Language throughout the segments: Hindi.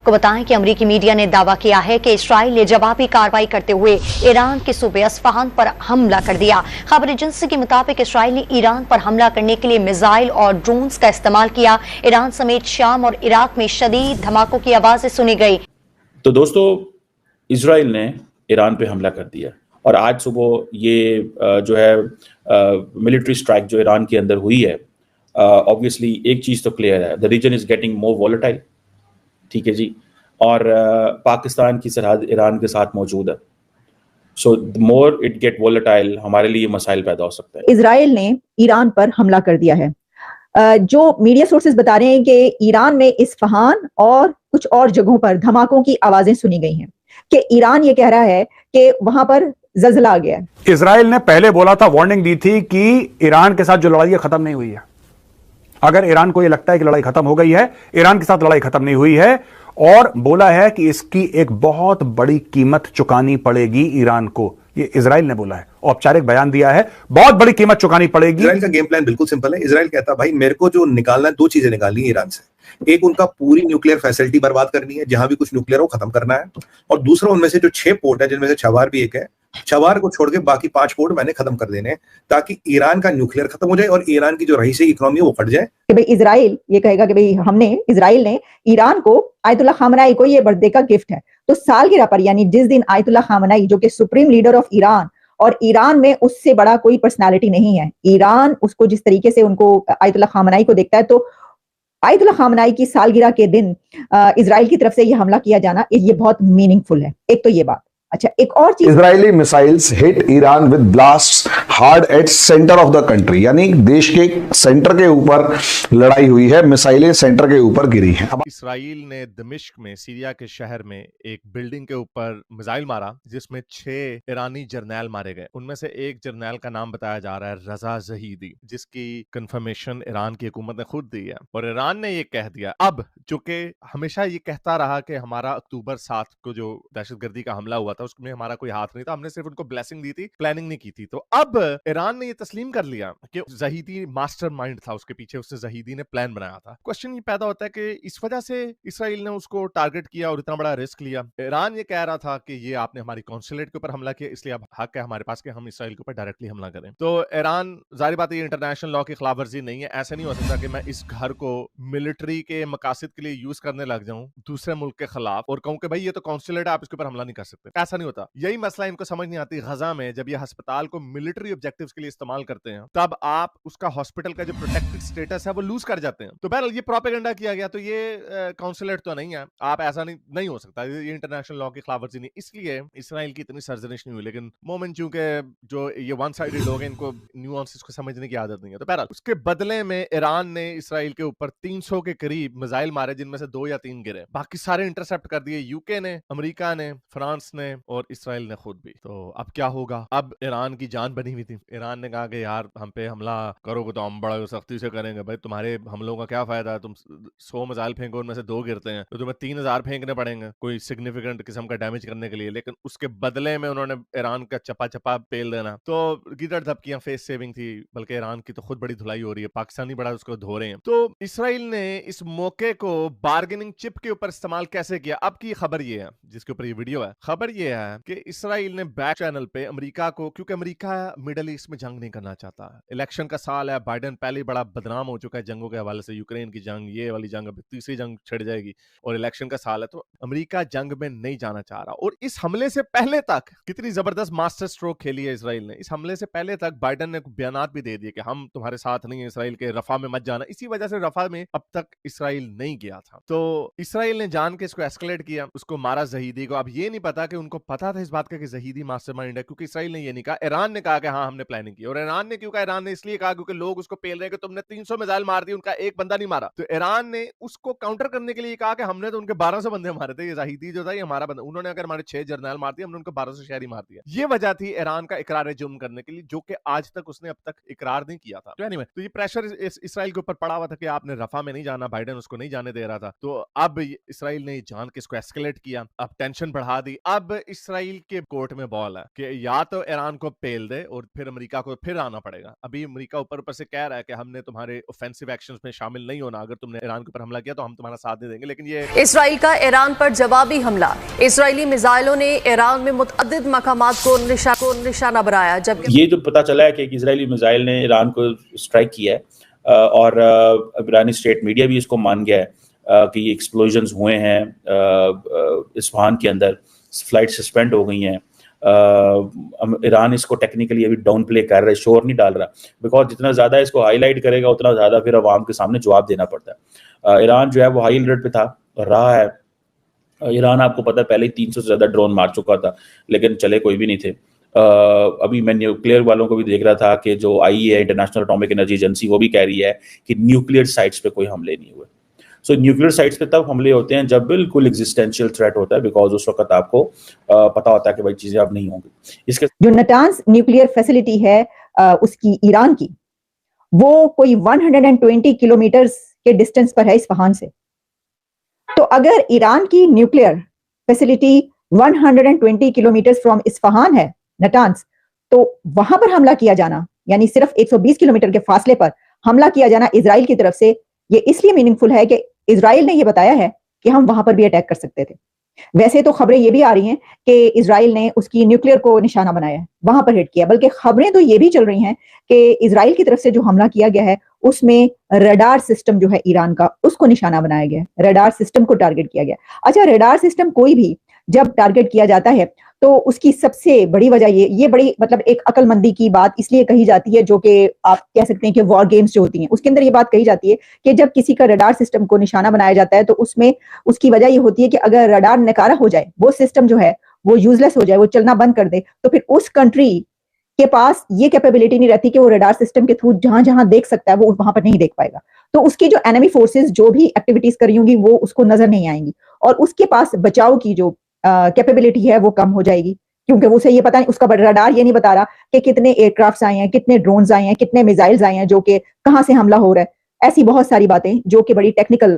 आपको बताएं कि अमेरिकी मीडिया ने दावा किया है कि इसराइल ने जवाबी कार्रवाई करते हुए ईरान के सूबे अस्फहान पर हमला कर दिया। खबर एजेंसी के मुताबिक इसराइल ने ईरान पर हमला करने के लिए मिसाइल और ड्रोन्स का इस्तेमाल किया। ईरान समेत शाम और इराक में शदीद धमाकों की आवाजें सुनी गई। तो दोस्तों, इसराइल ने ईरान पे हमला कर दिया और आज सुबह ये जो है मिलिट्री स्ट्राइक जो ईरान के अंदर हुई है, ऑब्वियसली एक चीज तो क्लियर है, the reason is getting more volatile. ठीक है जी। और पाकिस्तान की सरहद ईरान के साथ मौजूद है। So the more it get volatile, हमारे लिए मसाइल पैदा हो सकता है। इजराइल ने ईरान पर हमला कर दिया है। जो मीडिया सोर्सेज बता रहे हैं कि ईरान में इस्फहान और कुछ और जगहों पर धमाकों की आवाजें सुनी गई हैं, कि ईरान ये कह रहा है कि वहां पर ज़लज़ला आ गया है। इजराइल ने पहले बोला था, वार्निंग दी थी कि ईरान के साथ जो लड़ाई है खत्म नहीं हुई है। अगर ईरान को यह लगता है कि लड़ाई खत्म हो गई है, ईरान के साथ लड़ाई खत्म नहीं हुई है, और बोला है कि इसकी एक बहुत बड़ी कीमत चुकानी पड़ेगी ईरान को। ये इजराइल ने बोला है, औपचारिक बयान दिया है, बहुत बड़ी कीमत चुकानी पड़ेगी। इजराइल का गेम प्लान बिल्कुल सिंपल है। इजराइल कहता भाई मेरे को जो निकालना है, दो चीजें निकालनी है ईरान से। एक, उनका पूरी न्यूक्लियर फैसिलिटी बर्बाद करनी है, जहां भी कुछ न्यूक्लियर हो खत्म करना है। और दूसरा, उनमें से जो 6 पोर्ट है, जिनमें से छवार भी एक है, छवार को छोड़ के बाकी 5 पोर्ट मैंने खत्म कर देने, ताकि ईरान का न्यूक्लियर खत्म हो जाए और ईरान की जो रईसी इकोनॉमी है वो फट जाए। कि भाई इजराइल ये कहेगा कि भाई इजराइल ने ईरान को, आयतुल्लाह खामनाई को ये बर्थडे का गिफ्ट है। तो सालगिरह पर, यानी जिस दिन आयतुल्लाह खामनाई, जो कि सुप्रीम लीडर ऑफ ईरान, और ईरान में उससे बड़ा कोई पर्सनालिटी नहीं है, ईरान उसको जिस तरीके से उनको आयतुल्लाह खामनाई को देखता है, तो आयतुल्लाह खामनाई की सालगिरह के दिन इजराइल की तरफ से ये हमला किया जाना, ये बहुत मीनिंगफुल है। एक तो ये बात। अच्छा, एक और चीज, Israeli missiles hit Iran with blast hard at centre of the country, यानी देश के सेंटर के ऊपर लड़ाई हुई है, मिसाइलें सेंटर के ऊपर गिरी हैं। इसराइल ने दमिश्क में, सीरिया के शहर में, एक बिल्डिंग के ऊपर मिसाइल मारा जिसमें 6 ईरानी जर्नैल मारे गए। उनमें से एक जर्नैल का नाम बताया जा रहा है रजा जहीदी, जिसकी कंफर्मेशन ईरान की हुकूमत ने खुद दी है। और ईरान ने ये कह दिया, अब चूंकि हमेशा ये कहता रहा कि हमारा अक्टूबर 7 को जो दहशतगर्दी का हमला हुआ था उसमें हमारा कोई हाथ नहीं था, हमने सिर्फ उनको ब्लेसिंग दी थी, प्लानिंग नहीं की थी। तो अब ईरान ने ये तस्लीम कर लिया कि जहीदी मास्टरमाइंड था उसके पीछे, उसने जहीदी ने प्लान बनाया था। क्वेश्चन ये पैदा होता है कि इस वजह से इसराइल ने उसको टारगेट किया और इतना बड़ा रिस्क लिया। ईरान ये कह रहा था कि ये आपने हमारी कॉन्सुलेट के ऊपर हमला किया, इसलिए अब हक है हमारे पास कि हम इसराइल के ऊपर डायरेक्टली हमला करें। तो ईरान, जाहिर बात है ये इंटरनेशनल लॉ की खिलाफ वर्जी नहीं है। ऐसा नहीं हो सकता कि मैं इस घर को मिलिट्री के मकासद के लिए यूज करने लग जाऊं दूसरे मुल्क के खिलाफ और कहूं कि भाई ये तो कॉन्सुलेट है, आप इसके ऊपर हमला नहीं कर सकते। ऐसा नहीं होता। यही मसला इनको समझ नहीं आती। गजा में जब ये अस्पताल को मिलिट्री ऑब्जेक्टिव्स के लिए इस्तेमाल करते हैं, तब आप उसका हॉस्पिटल का जो प्रोटेक्टेड स्टेटस है वो लूज कर जाते हैं। तो बहरहाल ये प्रोपेगेंडा किया गया, तो ये कॉन्सुलेट तो नहीं है, आप ऐसा नहीं हो सकता, ये इंटरनेशनल लॉ की खिलाफ वर्जी नहीं। इसलिए इसराइल की इतनी सर्जनिश नहीं हुई। लेकिन मोमेंट चूंकि जो ये वन साइडेड लोग हैं, इनको न्यूआंसेस को समझने की आदत नहीं है। तो बहरहाल उसके बदले में ईरान ने इसराइल के ऊपर 300 के करीब मिसाइल मारे, जिनमें से 2 या 3 गिरे, बाकी सारे इंटरसेप्ट कर दिए यूके ने, अमेरिका ने, फ्रांस ने और इसराइल ने खुद भी। तो अब क्या होगा? अब ईरान की जान बनी हुई थी। ईरान ने कहा कि यार हम पे हमला करोगे तो हम बड़ा सख्ती से करेंगे। भाई तुम्हारे हमलों का क्या फायदा है? तुम 100 मिसाइल फेंको, उनमें से 2 गिरते हैं, तो तुम्हें 3000 फेंकने पड़ेंगे कोई सिग्निफिकेंट किस्म का डैमेज करने के लिए। लेकिन उसके बदले में उन्होंने ईरान का चपा चपा पेल देना। तो गिदड़ धपकियां फेस सेविंग थी, बल्कि ईरान की तो खुद बड़ी धुलाई हो रही है, पाकिस्तानी बड़ा उसको धो रहे हैं। तो इसराइल ने इस मौके को बार्गेनिंग चिप के ऊपर इस्तेमाल कैसे किया? अब की खबर ये है, जिसके ऊपर ये वीडियो है, खबर ये है कि इसराइल ने बैक चैनल पे अमेरिका को, क्योंकि अमेरिका मिडल ईस्ट में जंग नहीं करना चाहता, इलेक्शन का साल है, बाइडेन पहले बड़ा बदनाम हो चुका है जंगों के हवाले से, यूक्रेन की जंग, ये वाली जंग, अभी तीसरी जंग छिड़ जाएगी और इलेक्शन का साल है, तो अमेरिका जंग में नहीं जाना चाह रहा। और इस हमले से पहले तक कितनी जबरदस्त मास्टर स्ट्रोक खेली है इसराइल ने। इस हमले से पहले तक बाइडेन ने बयानात भी दे दिए कि हम तुम्हारे साथ नहीं है इसराइल के, रफा में मत जाना। इसी वजह से रफा में अब तक इसराइल नहीं गया था। तो इसराइल ने जान के इसको एस्केलेट किया, उसको मारा जहीदी को। अब ये नहीं पता कि उनको पता था इस बात का कि जहीदी मास्टरमाइंड है, क्योंकि इसराइल ने ये नहीं कहा, ईरान ने कहा कि हाँ हमने प्लानिंग की। और ईरान ने क्यों कहा? ईरान ने इसलिए कहा क्योंकि लोग उसको पेल रहे हैं कि तुमने 300 मिसाइल मार दी, उनका एक बंदा नहीं मारा। तो ईरान ने उसको काउंटर करने के लिए कहा कि हमने तो उनके 1200 बंदे मारे थे, ये जहीदी जो था ये हमारा बंदा, उन्होंने अगर हमारे 6 जर्नल मार दिए, हमने उनको 1200 शहरी मार दिया। ये वजह थी ईरान का इकरार जुर्म करने के लिए, जो कि आज तक उसने अब तक इकरार नहीं किया था। तो एनीवे, तो ये प्रेशर इसराइल के ऊपर पड़ा हुआ था कि आपने रफा में नहीं जाना, बाइडेन उसको नहीं जाने दे रहा था। तो अब इसराइल ने जान के इसको एस्केलेट किया, अब टेंशन बढ़ा दी। अब इसराइल के कोर्ट में बॉल है कि या तो ईरान को पेल दे और फिर अमेरिका को फिर आना पड़ेगा। अभी अमेरिका ऊपर से कह रहा है कि हमने तुम्हारे ऑफेंसिव एक्शंस में शामिल नहीं होना, अगर तुमने ईरान के ऊपर हमला किया तो हम तुम्हारा साथ नहीं देंगे। लेकिन ये इसराइल का ईरान पर जवाबी हमला, इसराइली मिसाइलों ने ईरान में मुतअद्दिद मकामात को निशाना बनाया। जबकि ये जो पता चला है कि एक इजरायली मिसाइल ने ईरान को स्ट्राइक किया है और ईरानी स्टेट मीडिया भी इसको मान गया है कि ये एक्सप्लोजन्स हुए हैं इस्फहान के अंदर, फ्लाइट सस्पेंड हो गई हैं। ईरान इसको टेक्निकली अभी डाउन प्ले कर रहा है, शोर नहीं डाल रहा, बिकॉज जितना ज़्यादा इसको हाईलाइट करेगा उतना ज़्यादा फिर अवाम के सामने जवाब देना पड़ता है। ईरान जो है वो हाई अलर्ट पे था और रहा है। ईरान आपको पता है पहले ही 300 से ज़्यादा ड्रोन मार चुका था, लेकिन चले कोई भी नहीं थे। अभी मैं न्यूक्लियर वालों को भी देख रहा था कि जो IEA international atomic energy agency वो भी कह रही है कि न्यूक्लियर साइट्स पे कोई हमले नहीं हुए। सो न्यूक्लियर साइट्स पे तब हमले होते हैं जब बिल्कुल एग्जिस्टेंशियल थ्रेट होता है, बिकॉज उस वक्त आपको पता होता है कि भाई चीजें अब नहीं होंगी। इसके जो नटांस न्यूक्लियर फैसिलिटी है उसकी ईरान की, वो कोई 120 किलोमीटर के डिस्टेंस पर है इस्फहान से। तो अगर ईरान की nuclear facility 120 kilometre from Isfahan है, नटांस, तो वहां पर हमला किया जाना, यानी सिर्फ 120 किलोमीटर के फासले पर हमला किया जाना इजराइल की तरफ से, ये इसलिए मीनिंगफुल है कि इजराइल ने ये बताया है कि हम वहां पर भी अटैक कर सकते थे। वैसे तो खबरें ये भी आ रही हैं कि इजराइल ने उसकी न्यूक्लियर को निशाना बनाया है, वहां पर हिट किया, बल्कि खबरें तो ये भी चल रही हैं कि इजराइल की तरफ से जो हमला किया गया है उसमें रडार सिस्टम जो है ईरान का, उसको निशाना बनाया गया है, रडार सिस्टम को टारगेट किया गया। अच्छा, रडार सिस्टम कोई भी जब टारगेट किया जाता है तो उसकी सबसे बड़ी वजह ये बड़ी मतलब एक अक्लमंदी की बात इसलिए कही जाती है, जो कि आप कह सकते हैं कि वॉर गेम्स जो होती हैं उसके अंदर ये बात कही जाती है कि जब किसी का रडार सिस्टम को निशाना बनाया जाता है तो उसमें उसकी वजह ये होती है कि अगर रडार नकारा हो जाए, वो सिस्टम जो है वो यूजलेस हो जाए, वो चलना बंद कर दे, तो फिर उस कंट्री के पास ये कैपेबिलिटी नहीं रहती कि वो रडार सिस्टम के थ्रू जहां जहां देख सकता है वो वहां पर नहीं देख पाएगा। तो उसकी जो एनिमी फोर्सेस जो भी एक्टिविटीज कर रही होंगी वो उसको नजर नहीं आएंगी और उसके पास बचाव की जो कैपेबिलिटी है वो कम हो जाएगी, क्योंकि उसे ये पता नहीं, उसका रडार ये नहीं बता रहा कि कितने एयरक्राफ्ट्स आए हैं, कितने ड्रोन्स आए हैं, कितने मिसाइल्स आए हैं, जो कि कहां से हमला हो रहा है। ऐसी बहुत सारी बातें जो कि बड़ी टेक्निकल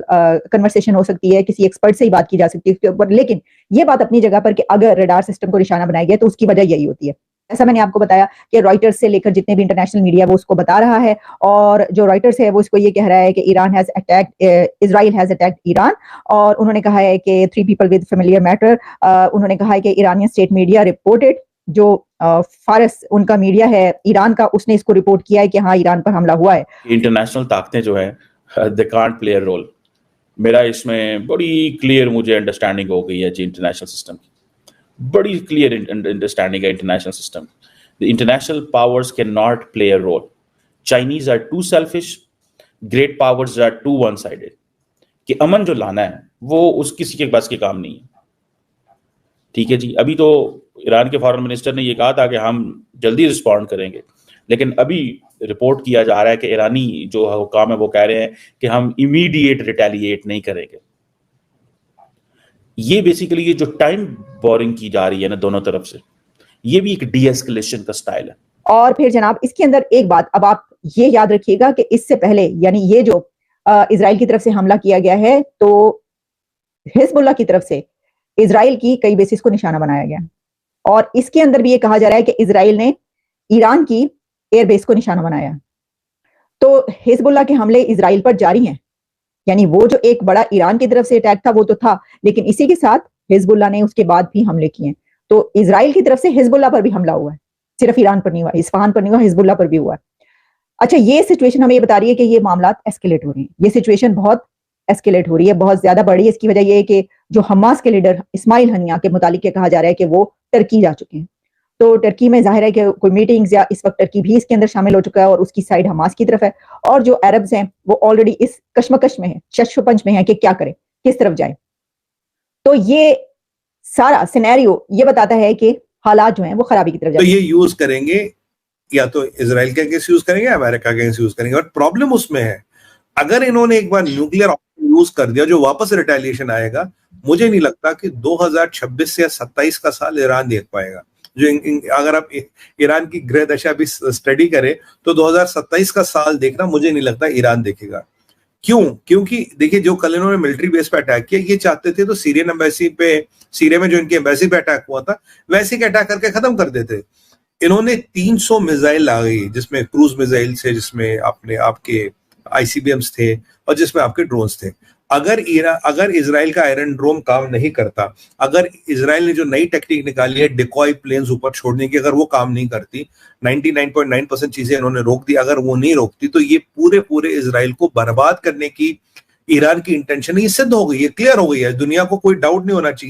कन्वर्सेशन हो सकती है, किसी एक्सपर्ट से ही बात की जा सकती है उसके ऊपर, लेकिन ये बात अपनी जगह पर कि अगर रडार सिस्टम को निशाना बनाया गया तो उसकी वजह यही होती है। ऐसा मैंने आपको बताया कि रॉयटर्स से लेकर जितने भी इंटरनेशनल मीडिया वो उसको बता रहा है, और जो रॉयटर्स है वो इसको ये कह रहा है कि इजराइल हैज अटैक्ड ईरान, और उन्होंने कहा है कि 3 people with familiar matter, उन्होंने कहा है कि ईरानियन स्टेट मीडिया रिपोर्टेड, जो फारस उनका मीडिया है ईरान का, उसने इसको रिपोर्ट किया है कि हाँ ईरान पर हमला हुआ है। इंटरनेशनल ताकतें जो है they can't play a role. मेरा इसमें बड़ी क्लियर मुझे अंडरस्टैंडिंग हो गई है जी इंटरनेशनल सिस्टम की, बड़ी क्लियर अंडरस्टैंडिंग है international system. The international powers can not play a role. Chinese are too selfish, great powers are too one sided. कि अमन जो लाना है वो उस किसी के बस के काम नहीं है। ठीक है जी, अभी तो ईरान के फॉरेन मिनिस्टर ने ये कहा था कि हम जल्दी रिस्पॉन्ड करेंगे, लेकिन अभी रिपोर्ट किया जा रहा है कि ईरानी जो हुकाम है वो कह रहे हैं कि हम इमीडिएट रिटेलिएट नहीं करेंगे। ये बेसिकली ये जो टाइम बोरिंग की जा रही है ना दोनों तरफ से, ये भी एक डीएस्केलेशन का स्टाइल है। और फिर जनाब इसके अंदर एक बात अब आप ये याद रखिएगा कि इससे पहले, यानी ये जो इजराइल की तरफ से हमला किया गया है, तो हिजबुल्लाह की तरफ से इजराइल की कई बेसिस को निशाना बनाया गया, और इसके अंदर भी ये कहा जा रहा है कि इजराइल ने ईरान की एयरबेस को निशाना बनाया। तो हिजबुल्लाह के हमले इजराइल पर जारी हैं, यानी वो जो एक बड़ा ईरान की तरफ से अटैक था वो तो था, लेकिन इसी के साथ हिजबुल्लाह ने उसके बाद भी हमले किए। तो इजराइल की तरफ से हिजबुल्लाह पर भी हमला हुआ है, सिर्फ ईरान पर नहीं हुआ, इस्फहान पर नहीं हुआ, हिजबुल्लाह पर भी हुआ। अच्छा, ये सिचुएशन हमें ये बता रही है कि ये मामला एस्केलेट हो रहे हैं, ये सिचुएशन बहुत एस्केलेट हो रही है, बहुत ज्यादा बढ़ रही है। इसकी वजह ये है कि जो हमास के लीडर इस्माइल हनिया के मुतालिक कहा जा रहा है कि वो टर्की जा चुके हैं। तो टर्की में जाहिर है कि कोई मीटिंग्स या इस वक्त टर्की भी इसके अंदर शामिल हो चुका है और उसकी साइड हमास की तरफ है, और जो अरब्स हैं वो ऑलरेडी इस कश्मकश में है, शशपंज में है कि क्या करें, किस तरफ जाएं। तो ये सारा सिनेरियो ये बताता है कि हालात जो हैं वो खराबी की तरफ जा तो रहे हैं। ये यूज करेंगे, या तो इजराइल के अगेंस्ट यूज करेंगे या अमेरिका के अगेंस्ट यूज करेंगे। और प्रॉब्लम उसमें है, अगर इन्होंने एक बार न्यूक्लियर यूज कर दिया जो वापस रिटेलिएशन आएगा, मुझे नहीं लगता कि 2026 या 27 का साल ईरान देख पाएगा। जो अगर आप ईरान की गृह दशा भी स्टडी करें तो 2027 का साल देखना मुझे नहीं लगता ईरान देखेगा, क्यों? क्योंकि देखिए जो कल इन्होंने मिलिट्री बेस पे अटैक किया, ये चाहते थे तो सीरियन एम्बेसी पे, सीरिया में जो इनकी एम्बेसी पे अटैक हुआ था वैसे ही अटैक करके खत्म कर देते। इन्होंने 300 मिसाइल आ गई, जिसमें क्रूज मिसाइल थे, जिसमें अपने आपके आईसीबीएम्स थे और जिसमें आपके ड्रोन्स थे। अगर इजराइल का आयरन ड्रोम काम नहीं करता, अगर इजराइल ने जो नई टेक्निक निकाली है डिकॉय प्लेन्स ऊपर छोड़ने की, अगर वो काम नहीं करती, 99.9% चीजें इन्होंने रोक दी, अगर वो नहीं रोकती तो ये पूरे इजराइल को बर्बाद करने की ईरान की इंटेंशन ये सिद्ध हो गई है, क्लियर हो गई है, दुनिया को कोई डाउट नहीं होना चाहिए।